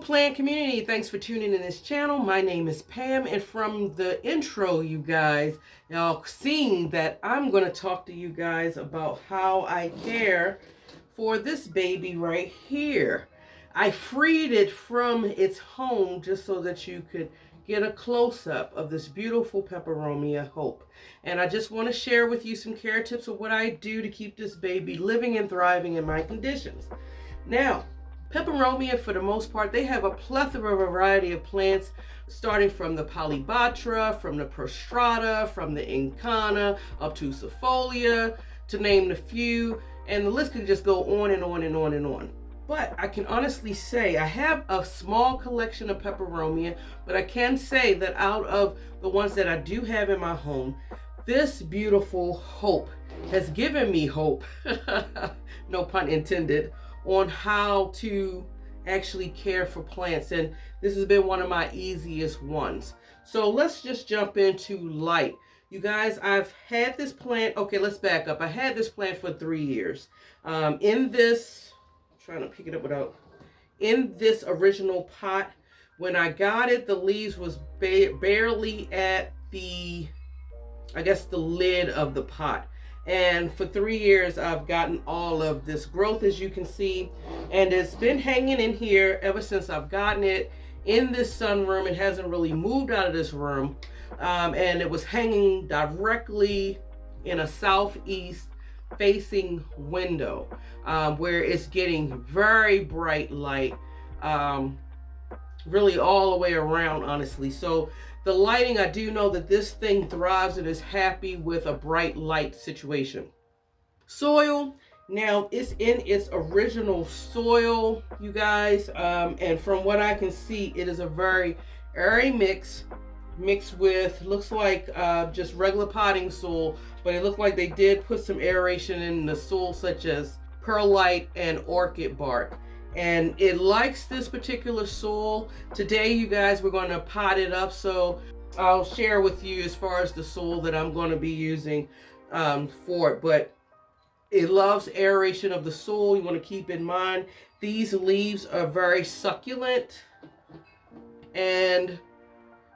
plant community, thanks for tuning in this channel. My name is Pam, and from the intro, you guys, y'all seen that I'm going to talk to you guys about how I care for this baby right here. I freed it from its home just so that you could get a close-up of this beautiful Peperomia Hope. And I just want to share with you some care tips of what I do to keep this baby living and thriving in my conditions. Now, Peperomia, for the most part, they have a plethora variety of plants, starting from the Polybatra, from the Prostrata, from the Incana, up to Cefolia, to name a few, and the list could just go on and on and on and on. But I can honestly say I have a small collection of Peperomia, but I can say that out of the ones that I do have in my home, this beautiful Hope has given me hope, no pun intended, on how to actually care for plants, and this has been one of my easiest ones. So let's just jump into light. You guys, I've had this plant, okay, let's back up. I had this plant for 3 years. In this, trying to pick it up without, in this original pot, when I got it, the leaves was barely at the, I guess, the lid of the pot. And for 3 years, I've gotten all of this growth, as you can see, and it's been hanging in here ever since I've gotten it in this sunroom. It hasn't really moved out of this room, and it was hanging directly in a southeast facing window, where it's getting very bright light, really all the way around, honestly. So the lighting, I do know that this thing thrives and is happy with a bright light situation. Soil, now it's in its original soil, you guys, and from what I can see, it is a very airy mix, mixed with, looks like just regular potting soil, but it looked like they did put some aeration in the soil, such as perlite and orchid bark. And it likes this particular soil. Today, you guys, we're going to pot it up, so I'll share with you as far as the soil that I'm going to be using for it. But it loves aeration of the soil. You want to keep in mind these leaves are very succulent, and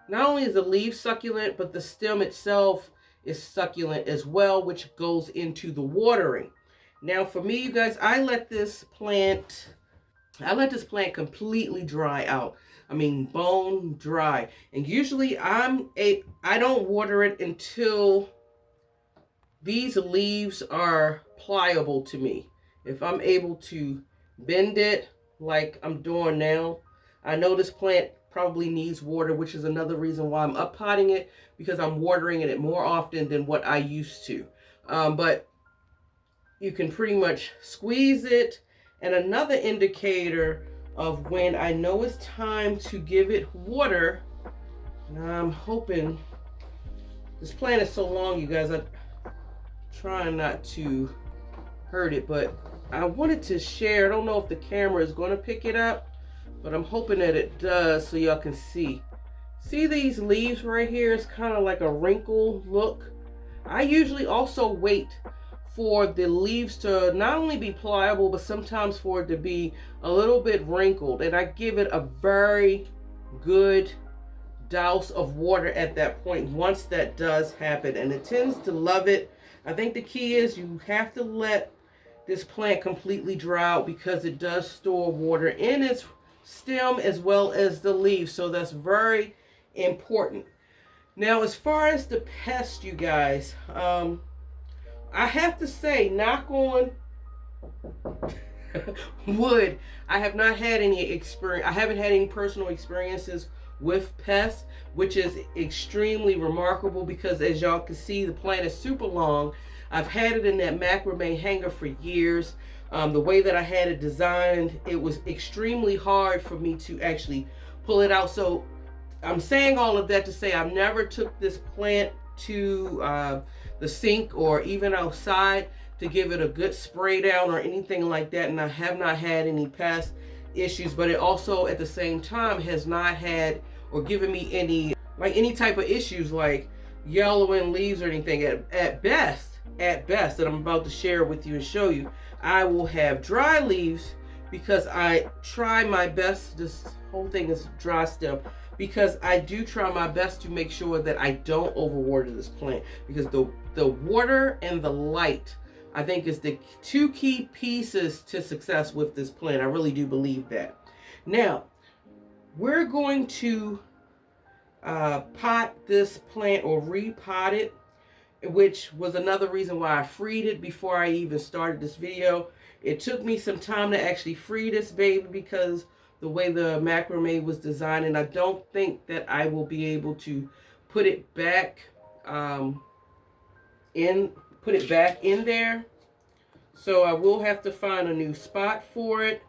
not only is the leaf succulent, but the stem itself is succulent as well, which goes into the watering. Now for me, you guys, I let this plant completely dry out. I mean, bone dry. And usually I don't water it until these leaves are pliable to me. If I'm able to bend it like I'm doing now, I know this plant probably needs water, which is another reason why I'm up potting it, because I'm watering it more often than what I used to. But you can pretty much squeeze it. And another indicator of when I know it's time to give it water, and I'm hoping, this plant is so long, you guys, I'm trying not to hurt it, but I wanted to share. I don't know if the camera is going to pick it up, but I'm hoping that it does, so y'all can see. See these leaves right here? It's kind of like a wrinkle look. I usually also wait for the leaves to not only be pliable, but sometimes for it to be a little bit wrinkled. And I give it a very good douse of water at that point once that does happen. And it tends to love it. I think the key is you have to let this plant completely dry out, because it does store water in its stem as well as the leaves. So that's very important. Now, as far as the pest, you guys, I have to say, knock on wood, I have not had any experience. I haven't had any personal experiences with pests, which is extremely remarkable, because as y'all can see, the plant is super long. I've had it in that macrame hanger for years. The way that I had it designed, it was extremely hard for me to actually pull it out. So I'm saying all of that to say I've never took this plant to the sink or even outside to give it a good spray down or anything like that, and I have not had any pest issues. But it also at the same time has not had or given me any type of issues like yellowing leaves or anything. At best that I'm about to share with you and show you, I will have dry leaves because I try my best. This whole thing is dry stem, because I do try my best to make sure that I don't overwater this plant, because the water and the light, I think, is the two key pieces to success with this plant. I really do believe that. Now, we're going to pot this plant, or repot it, which was another reason why I freed it before I even started this video. It took me some time to actually free this baby because the way the macrame was designed, and I don't think that I will be able to put it back in there. So I will have to find a new spot for it.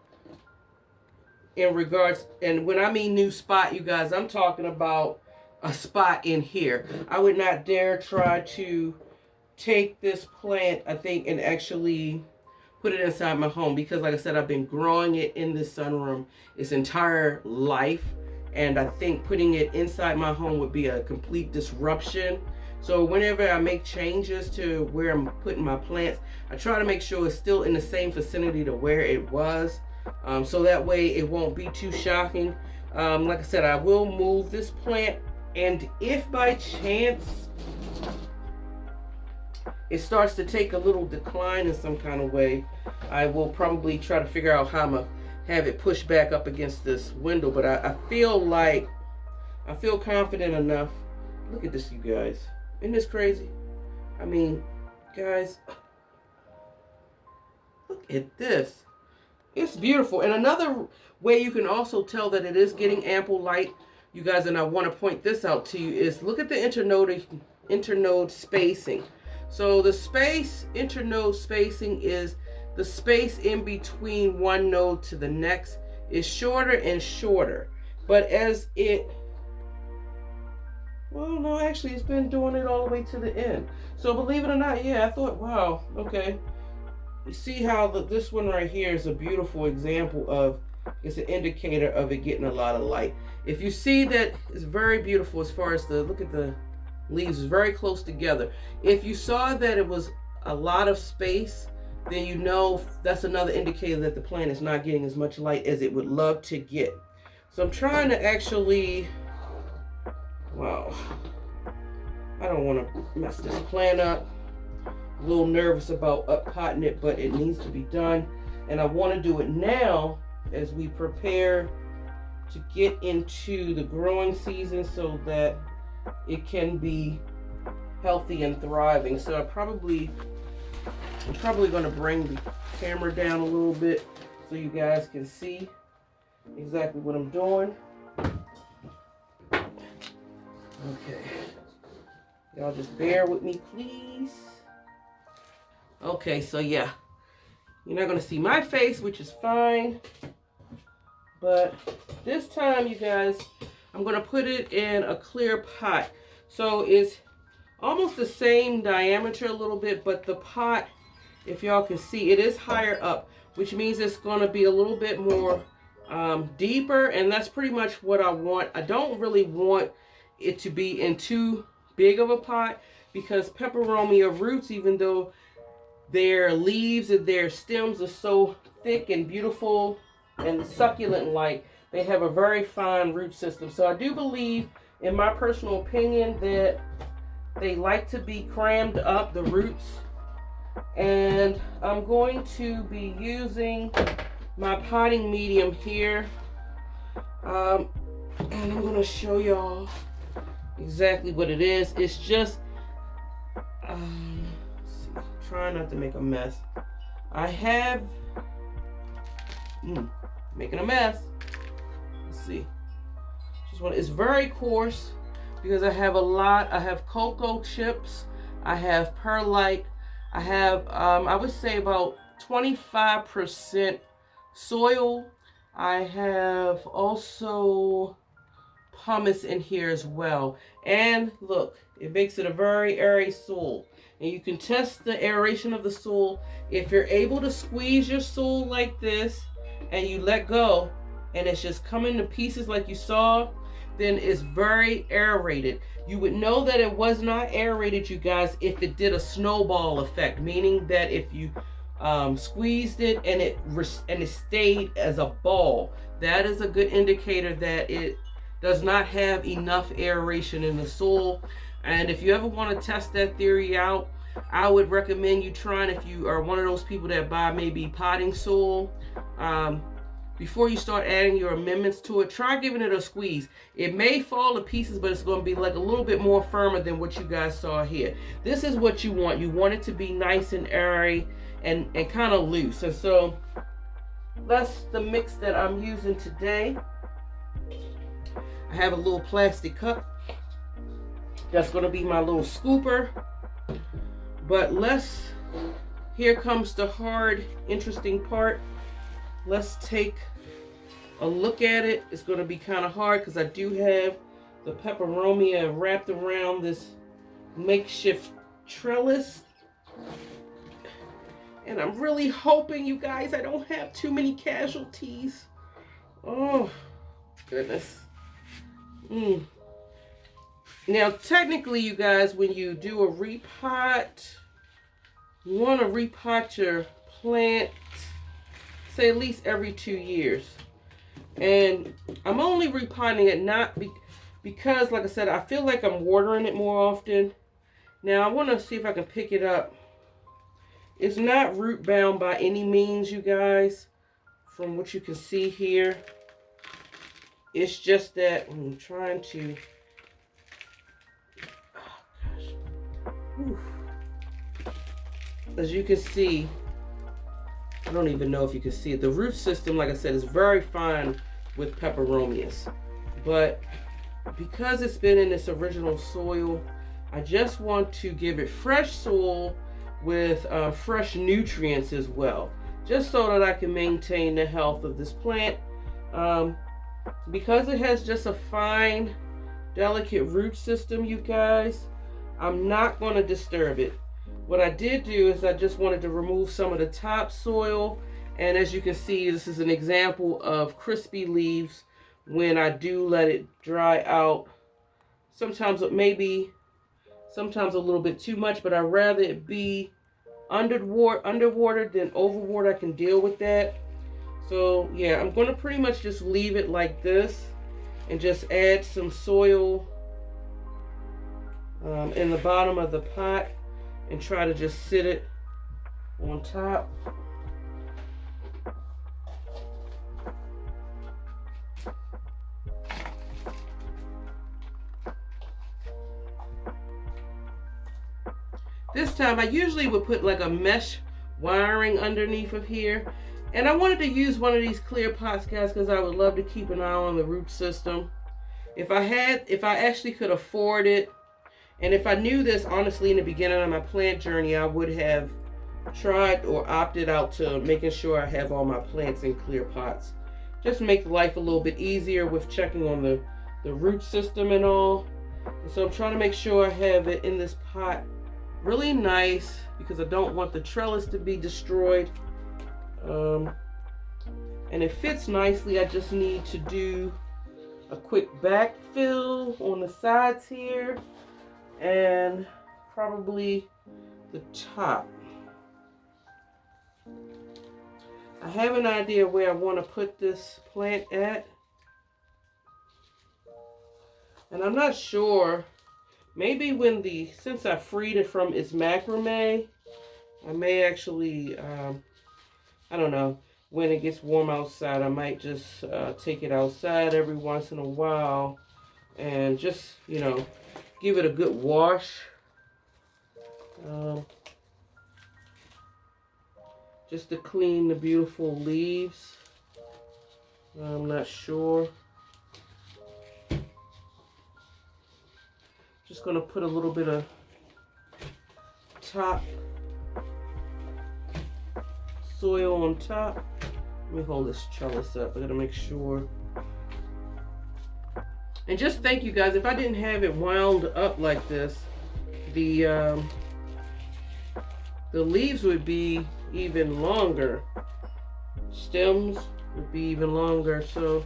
In regards, and when I mean new spot, you guys, I'm talking about a spot in here. I would not dare try to take this plant, I think, and actually put it inside my home, because like I said, I've been growing it in this sunroom its entire life, and I think putting it inside my home would be a complete disruption. So whenever I make changes to where I'm putting my plants, I try to make sure it's still in the same vicinity to where it was, so that way it won't be too shocking. Like I said, I will move this plant, and if by chance it starts to take a little decline in some kind of way, I will probably try to figure out how I'm going to have it pushed back up against this window. But I feel confident enough. Look at this, you guys. Isn't this crazy? I mean, guys, look at this. It's beautiful. And another way you can also tell that it is getting ample light, you guys, and I want to point this out to you, is look at the internode spacing. So the internode spacing is the space in between one node to the next is shorter and shorter. But as it, well, no, actually it's been doing it all the way to the end. So believe it or not, yeah, I thought, wow, okay. You see how this one right here is a beautiful example of, it's an indicator of it getting a lot of light. If you see that, it's very beautiful as far as look at the leaves, is very close together. If you saw that it was a lot of space, then you know that's another indicator that the plant is not getting as much light as it would love to get. So I'm trying to actually, wow, I don't want to mess this plant up. A little nervous about up-potting it, but it needs to be done. And I want to do it now as we prepare to get into the growing season so that it can be healthy and thriving. So I'm probably going to bring the camera down a little bit so you guys can see exactly what I'm doing. Okay. Y'all just bear with me, please. Okay, so yeah. You're not going to see my face, which is fine. But this time, you guys, I'm going to put it in a clear pot. So it's almost the same diameter a little bit, but the pot, if y'all can see, it is higher up, which means it's going to be a little bit more deeper, and that's pretty much what I want. I don't really want it to be in too big of a pot, because peperomia roots, even though their leaves and their stems are so thick and beautiful and succulent like, they have a very fine root system. So I do believe, in my personal opinion, that they like to be crammed up, the roots. And I'm going to be using my potting medium here. And I'm going to show y'all exactly what it is. It's just, let's see, try not to make a mess. I have, making a mess. Let's see. Just want, it's very coarse because I have I have cocoa chips, I have perlite, I have, I would say about 25% soil. I have also pumice in here as well. And look, it makes it a very airy soil. And you can test the aeration of the soil. If you're able to squeeze your soil like this and you let go and it's just coming to pieces like you saw, then it's very aerated. You would know that it was not aerated, you guys, if it did a snowball effect, meaning that if you squeezed it and it stayed as a ball. That is a good indicator that it does not have enough aeration in the soil. And if you ever want to test that theory out, I would recommend you trying, if you are one of those people that buy maybe potting soil, before you start adding your amendments to it, try giving it a squeeze. It may fall to pieces, but it's going to be like a little bit more firmer than what you guys saw here. This is what you want. You want it to be nice and airy and kind of loose. And so that's the mix that I'm using today. I have a little plastic cup. That's going to be my little scooper. But here comes the hard, interesting part. Let's take a look at it. It's going to be kind of hard because I do have the peperomia wrapped around this makeshift trellis. And I'm really hoping, you guys, I don't have too many casualties. Oh, goodness. Now, technically, you guys, when you do a repot, you want to repot your plant, say at least every 2 years. And I'm only repotting it not because, like I said, I feel like I'm watering it more often. Now, I want to see if I can pick it up. It's not root bound by any means, you guys, from what you can see here. It's just that I'm trying to... As you can see, I don't even know if you can see it. The root system, like I said, is very fine with peperomias. But because it's been in this original soil, I just want to give it fresh soil with fresh nutrients as well, just so that I can maintain the health of this plant. Because it has just a fine, delicate root system, you guys, I'm not going to disturb it. What I did do is I just wanted to remove some of the topsoil, and as you can see, this is an example of crispy leaves when I do let it dry out. Sometimes it may be, sometimes a little bit too much, but I'd rather it be underwatered than overwatered. I can deal with that. So yeah, I'm going to pretty much just leave it like this and just add some soil in the bottom of the pot and try to just sit it on top. This time I usually would put like a mesh wiring underneath of here. And I wanted to use one of these clear pots, guys, because I would love to keep an eye on the root system. If I actually could afford it, and if I knew this honestly in the beginning of my plant journey, I would have tried or opted out to making sure I have all my plants in clear pots. Just make life a little bit easier with checking on the root system and all. And so I'm trying to make sure I have it in this pot really nice because I don't want the trellis to be destroyed. And it fits nicely. I just need to do a quick backfill on the sides here and probably the top. I have an idea where I want to put this plant at, and I'm not sure. Maybe since I freed it from its macrame, I may actually I don't know, when it gets warm outside, I might just take it outside every once in a while and just, you know, give it a good wash. Just to clean the beautiful leaves. I'm not sure. Just going to put a little bit of top soil on top. Let me hold this trellis up. I gotta make sure. And just thank you guys. If I didn't have it wound up like this, the leaves would be even longer. Stems would be even longer. So,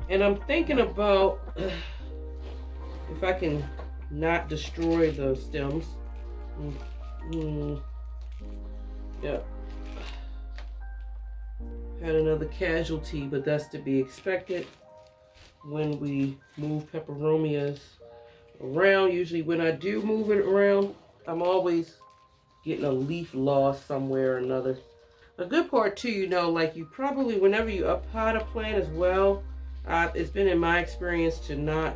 and I'm thinking about if I can not destroy the stems. Yep. Had another casualty, but that's to be expected when we move peperomias around. Usually when I do move it around, I'm always getting a leaf loss somewhere or another. A good part too, you know, like you probably, whenever you pot a plant as well, it's been in my experience to not,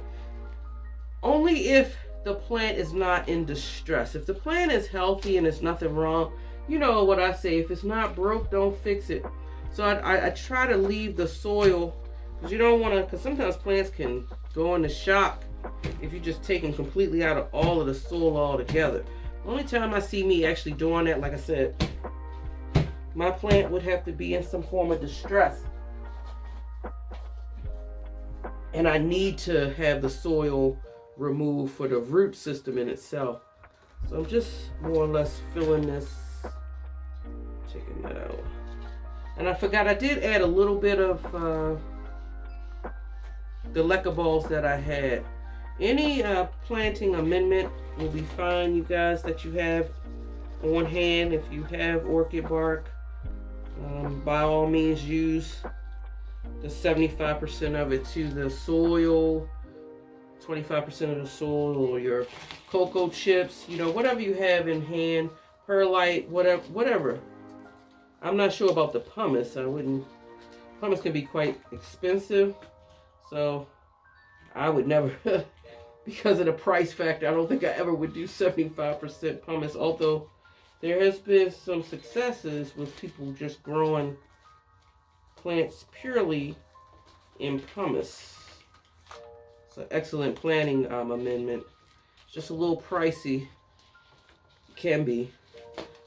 only if the plant is not in distress. If the plant is healthy and there's nothing wrong, you know what I say, if it's not broke, don't fix it. So I try to leave the soil, because you don't want to, because sometimes plants can go into shock if you just take them completely out of all of the soil altogether. The only time I see me actually doing that, like I said, my plant would have to be in some form of distress. And I need to have the soil removed for the root system in itself. So I'm just more or less filling this, taking that out. And I forgot, I did add a little bit of the leca balls that I had. Any planting amendment will be fine, you guys, that you have on hand. If you have orchid bark, by all means use the 75% of it to the soil, 25% of the soil, or your cocoa chips, you know, whatever you have in hand, perlite, whatever. I'm not sure about the pumice. Pumice can be quite expensive, so I would never, because of the price factor, I don't think I ever would do 75% pumice, although there has been some successes with people just growing plants purely in pumice. It's an excellent planting amendment. It's just a little pricey. Can be.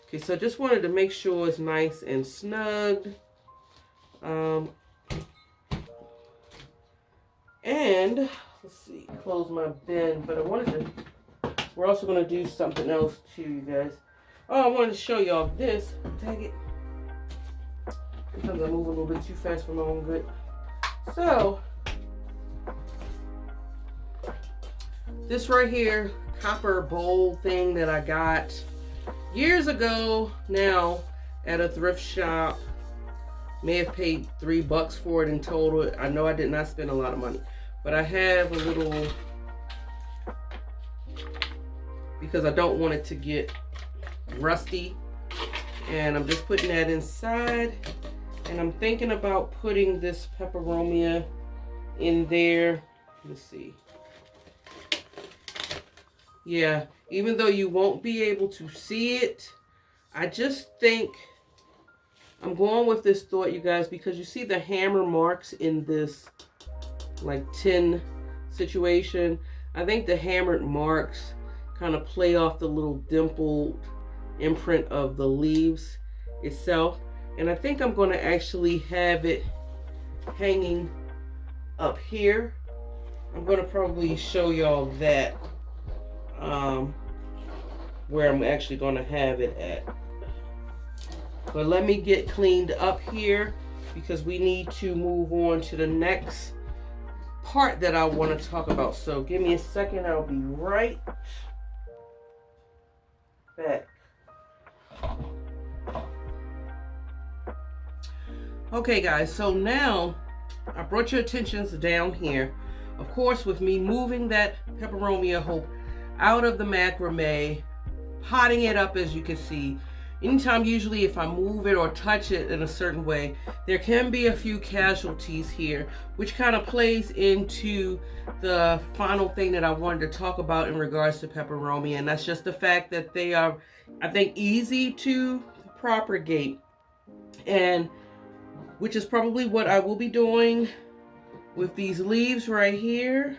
Okay, so I just wanted to make sure it's nice and snug. And let's see, close my bin, but we're also going to do something else too, you guys. Oh, I wanted to show y'all this. Dang it. Sometimes I move a little bit too fast for my own good. So, this right here, copper bowl thing that I got years ago now at a thrift shop. May have paid $3 for it in total. I know I did not spend a lot of money, but I have a little, because I don't want it to get rusty, and I'm just putting that inside. And I'm thinking about putting this peperomia in there. Let's see. Yeah, even though you won't be able to see it, I just think I'm going with this thought, you guys, because you see the hammer marks in this like tin situation. I think the hammered marks kind of play off the little dimpled imprint of the leaves itself. And I think I'm going to actually have it hanging up here. I'm going to probably show y'all that, where I'm actually going to have it at. But let me get cleaned up here, because we need to move on to the next part that I want to talk about. So give me a second. I'll be right back. Okay guys, so now I brought your attentions down here. Of course, with me moving that Peperomia Hope out of the macrame, potting it up, as you can see. Anytime, usually if I move it or touch it in a certain way, there can be a few casualties here, which kind of plays into the final thing that I wanted to talk about in regards to peperomia, and that's just the fact that they are, I think, easy to propagate, and which is probably what I will be doing with these leaves right here,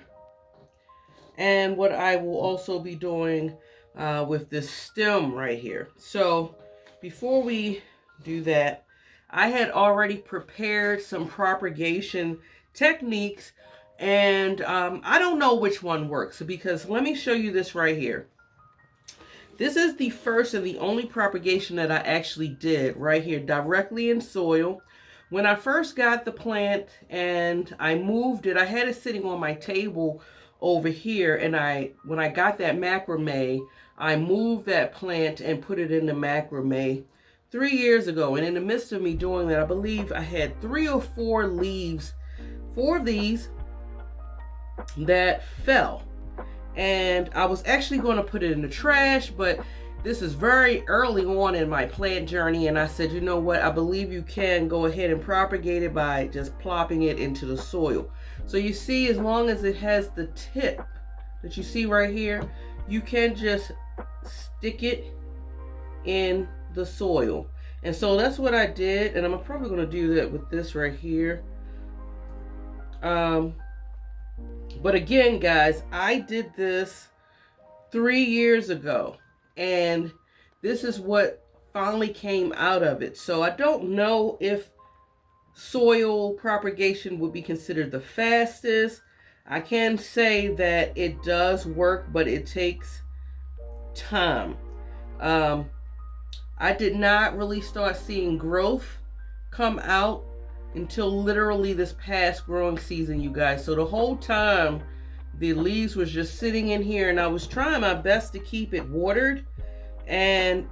and what I will also be doing with this stem right here. So before we do that, I had already prepared some propagation techniques, and I don't know which one works, because let me show you this right here. This is the first and the only propagation that I actually did right here, directly in soil. When I first got the plant and I moved it, I had it sitting on my table over here, and when I got that macrame, I moved that plant and put it in the macrame 3 years ago. And in the midst of me doing that, I believe I had 3 or 4 leaves, 4 of these that fell. And I was actually going to put it in the trash, but this is very early on in my plant journey, and I said, you know what, I believe you can go ahead and propagate it by just plopping it into the soil. So you see, as long as it has the tip that you see right here, you can just stick it in the soil. And so that's what I did, and I'm probably going to do that with this right here. But again, guys, I did this 3 years ago, and this is what finally came out of it. So I don't know if soil propagation would be considered the fastest. I can say that it does work, but it takes time. I did not really start seeing growth come out until literally this past growing season, you guys. So the whole time the leaves was just sitting in here, and I was trying my best to keep it watered, and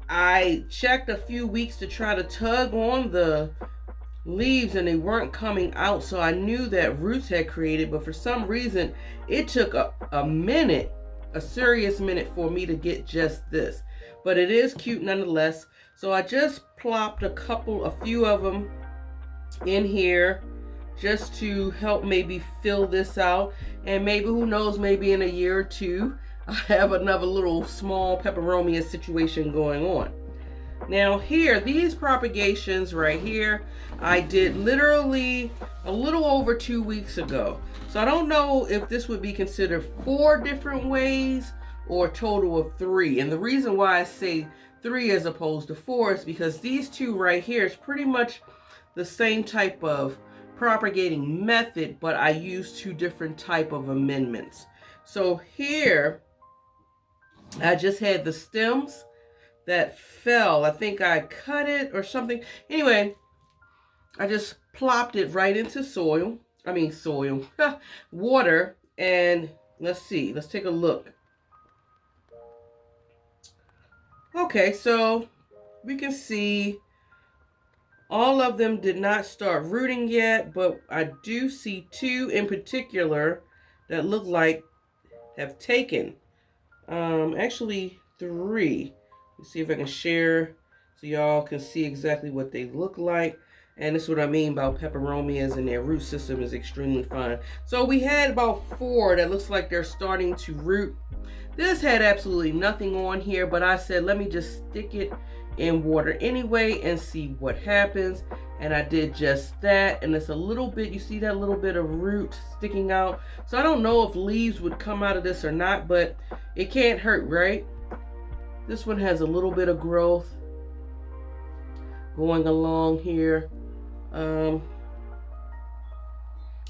I checked a few weeks to try to tug on the leaves and they weren't coming out. So I knew that roots had created, but for some reason it took a minute, a serious minute, for me to get just this. But it is cute nonetheless. So I just plopped a few of them in here just to help maybe fill this out. And maybe, who knows, maybe in a year or two, I have another little small peperomia situation going on. Now here, these propagations right here, I did literally a little over 2 weeks ago. So I don't know if this would be considered 4 different ways or a total of 3. And the reason why I say 3 as opposed to 4 is because these 2 right here is pretty much the same type of propagating method, but I used 2 different type of amendments. So here, I just had the stems that fell. I think I cut it or something. Anyway, I just plopped it right into water. And let's see, let's take a look. Okay, so we can see all of them did not start rooting yet, but I do see 2 in particular that look like have taken. Actually 3. Let's see if I can share so y'all can see exactly what they look like. And this is what I mean about peperomias, and their root system is extremely fine. So we had about 4 that looks like they're starting to root. This had absolutely nothing on here, but I said, let me just stick it in water anyway and see what happens. And I did just that, and it's a little bit, you see that little bit of root sticking out. So I don't know if leaves would come out of this or not, but it can't hurt, right? This one has a little bit of growth going along here. And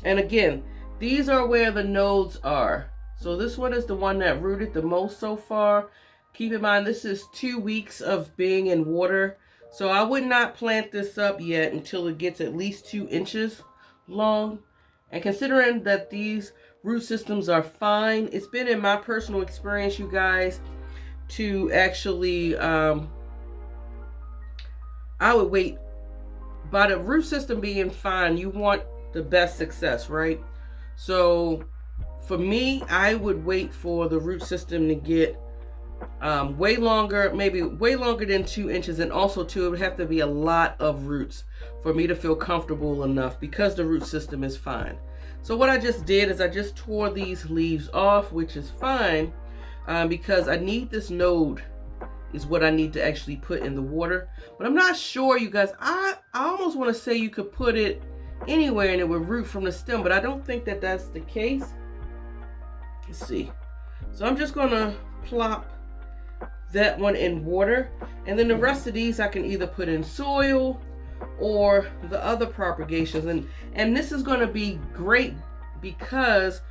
again, these are where the nodes are. So this one is the one that rooted the most so far. Keep in mind, this is 2 weeks of being in water. So I would not plant this up yet until it gets at least 2 inches long. And considering that these root systems are fine, it's been in my personal experience, you guys, to actually, I would wait. By the root system being fine, you want the best success, right? So for me, I would wait for the root system to get way longer, maybe way longer than 2 inches. And also too, it would have to be a lot of roots for me to feel comfortable enough, because the root system is fine. So what I just did is I just tore these leaves off, which is fine, because I need this node is what I need to actually put in the water. But I'm not sure, you guys. I almost want to say you could put it anywhere and it would root from the stem, but I don't think that that's the case. Let's see. So I'm just gonna plop that one in water, and then the rest of these I can either put in soil or the other propagations. And this is going to be great because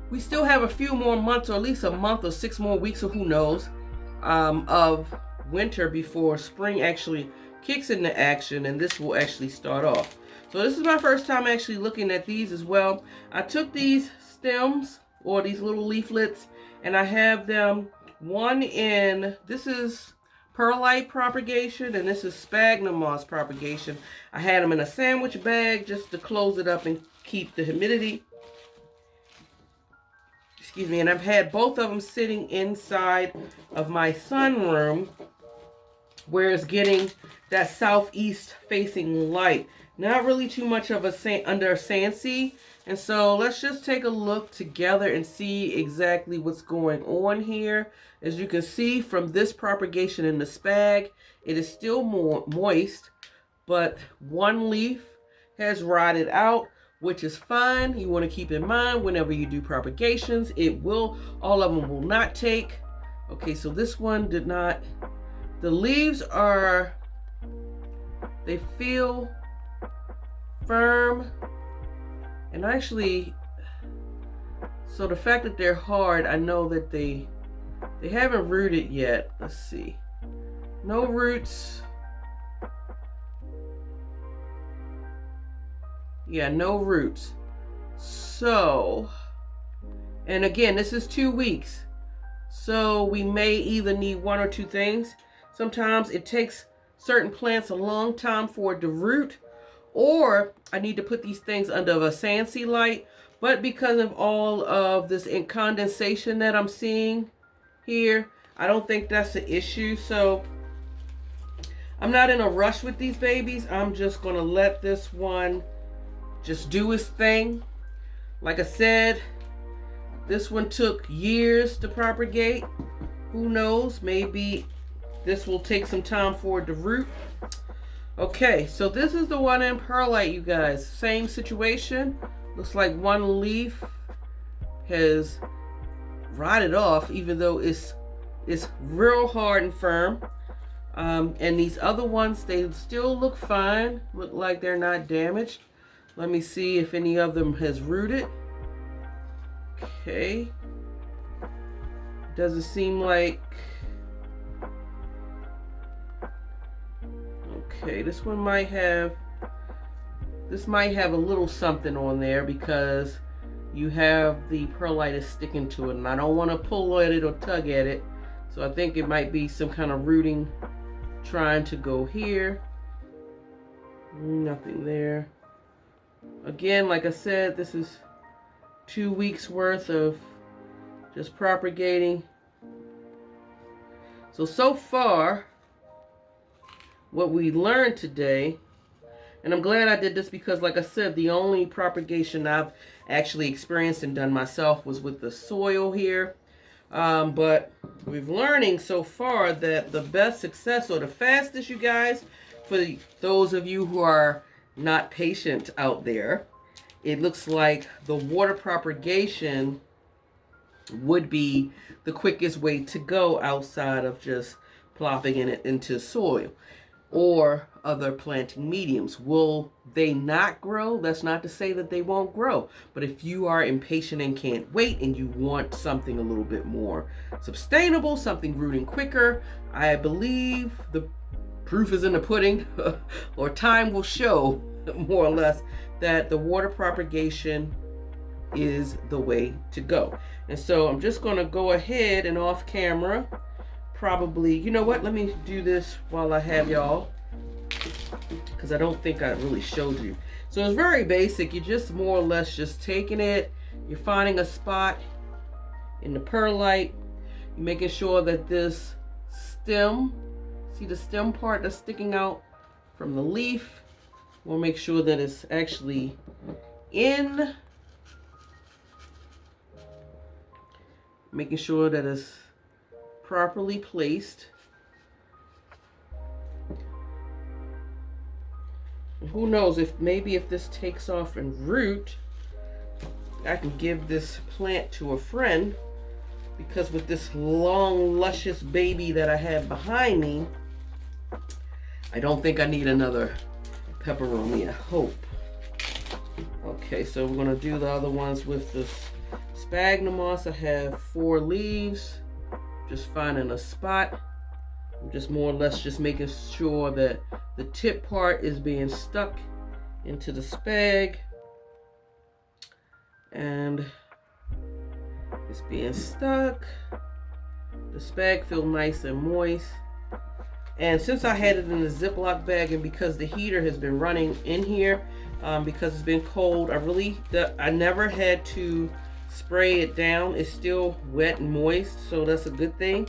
we still have a few more months, or at least a month or 6 more weeks, or who knows, of winter before spring actually kicks into action, and this will actually start off. So this is my first time actually looking at these as well. I took these stems, or these little leaflets, and I have them one in, this is perlite propagation, and this is sphagnum moss propagation. I had them in a sandwich bag just to close it up and keep the humidity. Excuse me, and I've had both of them sitting inside of my sunroom where it's getting that southeast facing light. Not really too much of a under Sancy. And so let's just take a look together and see exactly what's going on here. As you can see from this propagation in the spag, it is still more moist, but one leaf has rotted out, which is fine. You want to keep in mind whenever you do propagations, all of them will not take. Okay, so this one did not. The leaves they feel firm, and actually, so the fact that they're hard, I know that they haven't rooted yet. Let's see. No roots. Yeah, no roots. So, and again, this is 2 weeks. So we may either need one or two things. Sometimes it takes certain plants a long time for it to root, or I need to put these things under a Sancy light. But because of all of this condensation that I'm seeing here, I don't think that's an issue. So I'm not in a rush with these babies. I'm just going to let this one just do its thing. Like I said, this one took years to propagate. Who knows? Maybe this will take some time for it to root. Okay, so this is the one in perlite, you guys. Same situation. Looks like one leaf has rotted off, even though it's real hard and firm. And these other ones, they still look fine. Look like they're not damaged. Let me see if any of them has rooted. Okay. Doesn't seem like... Okay, this one might have... This might have a little something on there because you have the perlite is sticking to it. And I don't want to pull at it or tug at it. So I think it might be some kind of rooting trying to go here. Nothing there. Again, like I said, this is 2 weeks worth of just propagating. So far, what we learned today, and I'm glad I did this because, like I said, the only propagation I've actually experienced and done myself was with the soil here. But we've learning so far that the best success, or the fastest, you guys, for those of you who are not patient out there, it looks like the water propagation would be the quickest way to go outside of just plopping it into soil or other planting mediums. Will they not grow? That's not to say that they won't grow. But if you are impatient and can't wait and you want something a little bit more sustainable, something rooting quicker, I believe the proof is in the pudding, or time will show more or less that the water propagation is the way to go. And so I'm just going to go ahead and off camera, probably, you know what, let me do this while I have y'all, because I don't think I really showed you. So it's very basic. You're just more or less just taking it, you're finding a spot in the perlite, you're making sure that this stem, see the stem part that's sticking out from the leaf, we'll make sure that it's actually in, making sure that it's properly placed. And who knows, if this takes off and root, I can give this plant to a friend, because with this long luscious baby that I have behind me, I don't think I need another Peperomia Hope. Okay, so we're going to do the other ones with this sphagnum moss. I have 4 leaves. Just finding a spot. I'm just more or less just making sure that the tip part is being stuck into the spag. And it's being stuck. The spag feels nice and moist. And since I had it in a Ziploc bag, and because the heater has been running in here, because it's been cold, I never had to spray it down. It's still wet and moist, so that's a good thing.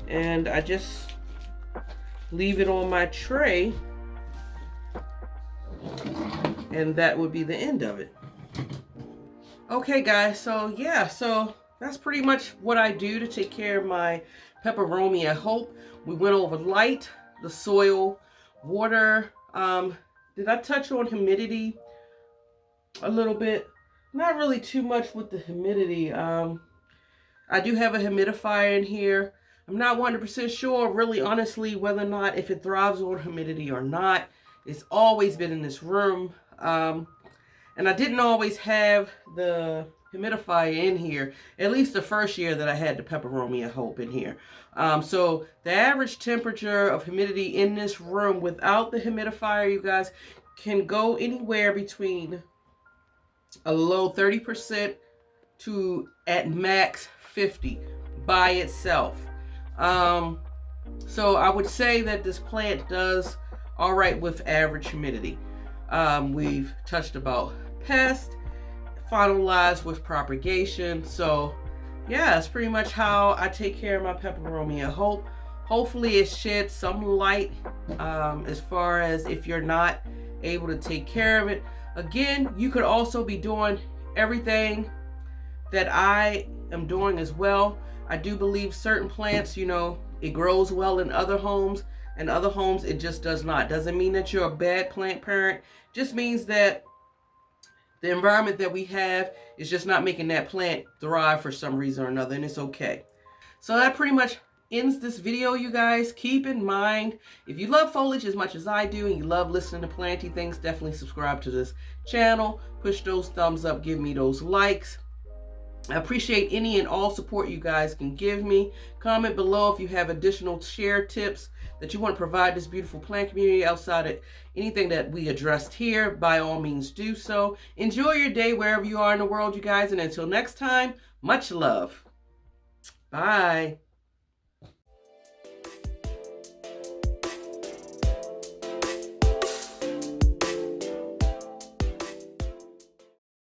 And I just leave it on my tray, and that would be the end of it. Okay guys, so yeah, so that's pretty much what I do to take care of my peperomia. I hope we went over light, the soil, water. Did I touch on humidity a little bit? Not really too much with the humidity. I do have a humidifier in here. I'm not 100% sure, really honestly, whether or not if it thrives on humidity or not. It's always been in this room. And I didn't always have the humidifier in here, at least the first year that I had the Peperomia Hope in here. So the average temperature of humidity in this room without the humidifier, you guys, can go anywhere between a low 30% to at max 50 by itself. So I would say that this plant does all right with average humidity. We've touched about pest, finalized with propagation. So yeah, that's pretty much how I take care of my Peperomia Hope. Hopefully it sheds some light as far as if you're not able to take care of it. Again, you could also be doing everything that I am doing as well. I do believe certain plants, you know, it grows well in other homes, and other homes it just does not. Doesn't mean that you're a bad plant parent. Just means that the environment that we have is just not making that plant thrive for some reason or another, and it's okay. So that pretty much ends this video, you guys. Keep in mind, if you love foliage as much as I do and you love listening to planty things, definitely subscribe to this channel. Push those thumbs up, give me those likes. I appreciate any and all support you guys can give me. Comment below if you have additional share tips that you want to provide this beautiful plant community outside of anything that we addressed here. By all means, do so. Enjoy your day wherever you are in the world, you guys. And until next time, much love. Bye.